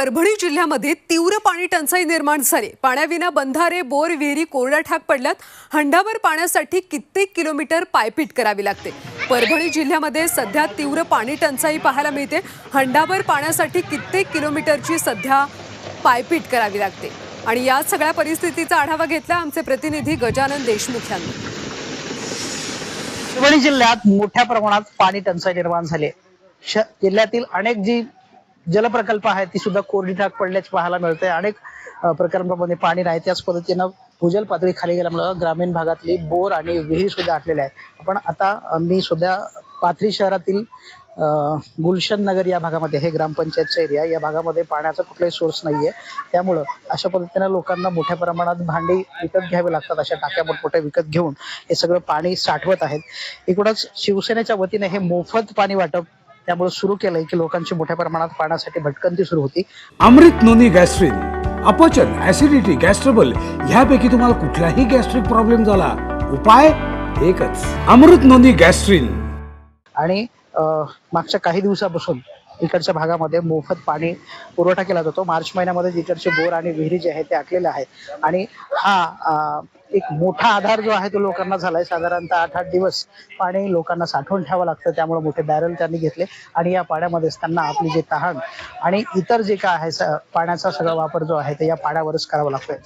परभणी जिल्ह्यामध्ये तीव्र पाणी टंचाई निर्माण झाली। पाण्याविना बंधारे, बोर, विहिरी कोरड्या ठाक पडल्यात। हंडाभर पाण्यासाठी कित्येक किलोमीटर पायपीट करावी लागते। परभणी जिल्ह्यामध्ये सध्या तीव्र पाणी टंचाई पाहायला मिळते। हंडाभर पाण्यासाठी कित्येक किलोमीटरची सध्या पायपीट करावी लागते। आणि या सगळ्या परिस्थितीचा आढावा घेतला आमचे प्रतिनिधी गजानन देशमुख यांनी। परभणी जिल्ह्यात मोठ्या प्रमाणात पाणी टंचाई निर्माण झाली। जिल्ह्यातील अनेक जी जलप्रकल्प आहेत ती सुद्धा कोरडी ठाक पडल्याचे पाहायला मिळते। अनेक प्रकल्पामध्ये पाणी नाही, त्याच पद्धतीनं भूजल पातळी खाली गेल्यामुळे ग्रामीण भागातली बोर आणि विहीर सुद्धा आटलेल्या आहेत। आपण आता मी सुद्धा पाथरी शहरातील गुलशन नगर या भागामध्ये हे ग्रामपंचायतचा एरिया, या भागामध्ये पाण्याचा कुठलाही सोर्स नाहीये। त्यामुळे अशा पद्धतीने लोकांना मोठ्या प्रमाणात भांडी विकत घ्यावी लागतात। अशा टाक्या मोठमोठ्या विकत घेऊन हे सगळं पाणी साठवत आहेत। एकूणच शिवसेनेच्या वतीने हे मोफत पाणी वाटप त्यामुळे सुरू केलंय की लोकांची मोठ्या प्रमाणात पाण्यासाठी भटकंती सुरू होती। अमृत नोनी गॅस्ट्रिन, अपचन, ऍसिडिटी, गॅस्ट्रबल ह्यापैकी तुम्हाला कुठलाही गॅस्ट्रिक प्रॉब्लेम झाला, उपाय एकच, अमृत नोनी गॅस्ट्रिन। आणि मागच्या काही दिवसापासून इकडच्या भागामध्ये मोफत पाणी पुरवठा केला जातो। मार्च महिन्यामध्ये इकडचे बोर आणि विहिरी जे आहेत ते आटलेले आहेत आणि हा एक मोठा आधार जो आहे तो लोकांना झालाय। साधारणतः 8-8 दिवस पाणी लोकांना साठवून ठेवावं लागतं। त्यामुळे मोठे बॅरल त्यांनी घेतले आणि या पाण्यामध्ये त्यांना आपली जे तहान आणि इतर जे काय आहे पाण्याचा सगळा वापर जो आहे ते या पाण्यावरच करावा लागतोय।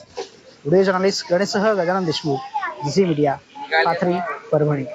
व्हिडिओ जर्नलिस्ट गणेशसह गजानन देशमुख, झी मीडिया, पाथरी, परभणी।